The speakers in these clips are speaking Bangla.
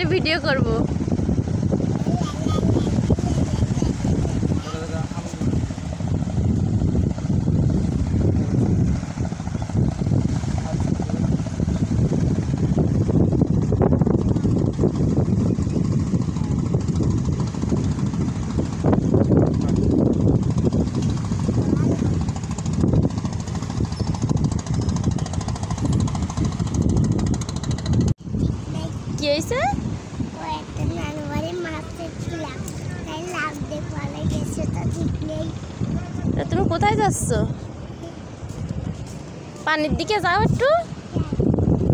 তাহলে ভিডিও করব। কি হয়েছে? তুমি কোথায় যাচ্ছ? পানির দিকে যাও, একটু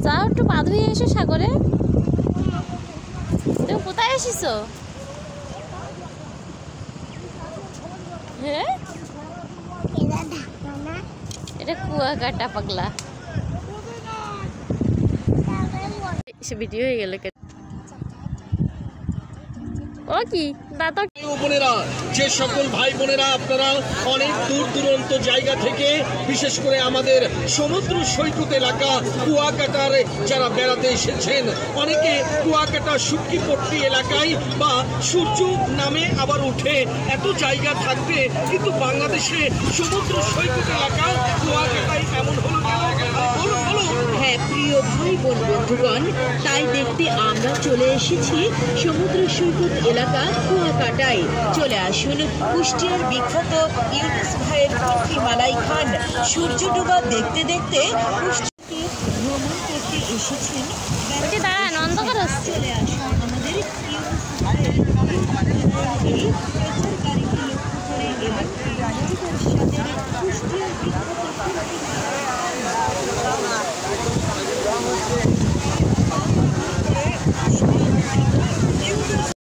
যাও, একটু পা ধুয়ে এসো সাগরে। তুমি কোথায় এসেছো? হ্যাঁ, এটা কুয়াকাটা পাগলা। সে ভিডিও হয়ে গেল। ও কি দাদা বোনেরা, যে সকল ভাই বোনেরা আপনারা অনেক দূর দূরান্ত জায়গা থেকে, বিশেষ করে আমাদের সমুদ্র সৈকত এলাকা কুয়াকাটার যারা বেড়াতে এসেছেন, অনেকে কুয়াকাটা শুটকিপট্টি এলাকায় বা সূর্য নামে আবার উঠে এত জায়গা থাকবে, কিন্তু বাংলাদেশে সমুদ্র সৈকত এলাকা কুয়াকাটায় এমন হলো। হ্যাঁ প্রিয় ভাই বোন বন্ধুগণ, তাই দেখতে আমরা চলে এসেছি সমুদ্র সৈকত এলাকা কুয়াকাটায়। চলে আসুন কুষ্টিয়ার বিখ্যাত ইউনুস ভাইয়ের পুত্রী মালাই খান সূর্য ডোবা দেখতে দেখতে কুষ্টিয়াতে ভ্রমণ করতে এসেছেন। চলে আসুন আমাদের ইউনুস ভাইয়ের এই প্রচারকারীকে লক্ষ্য করে এবং রাজ্যের সাথে কুষ্টিয়ার বিখ্যাত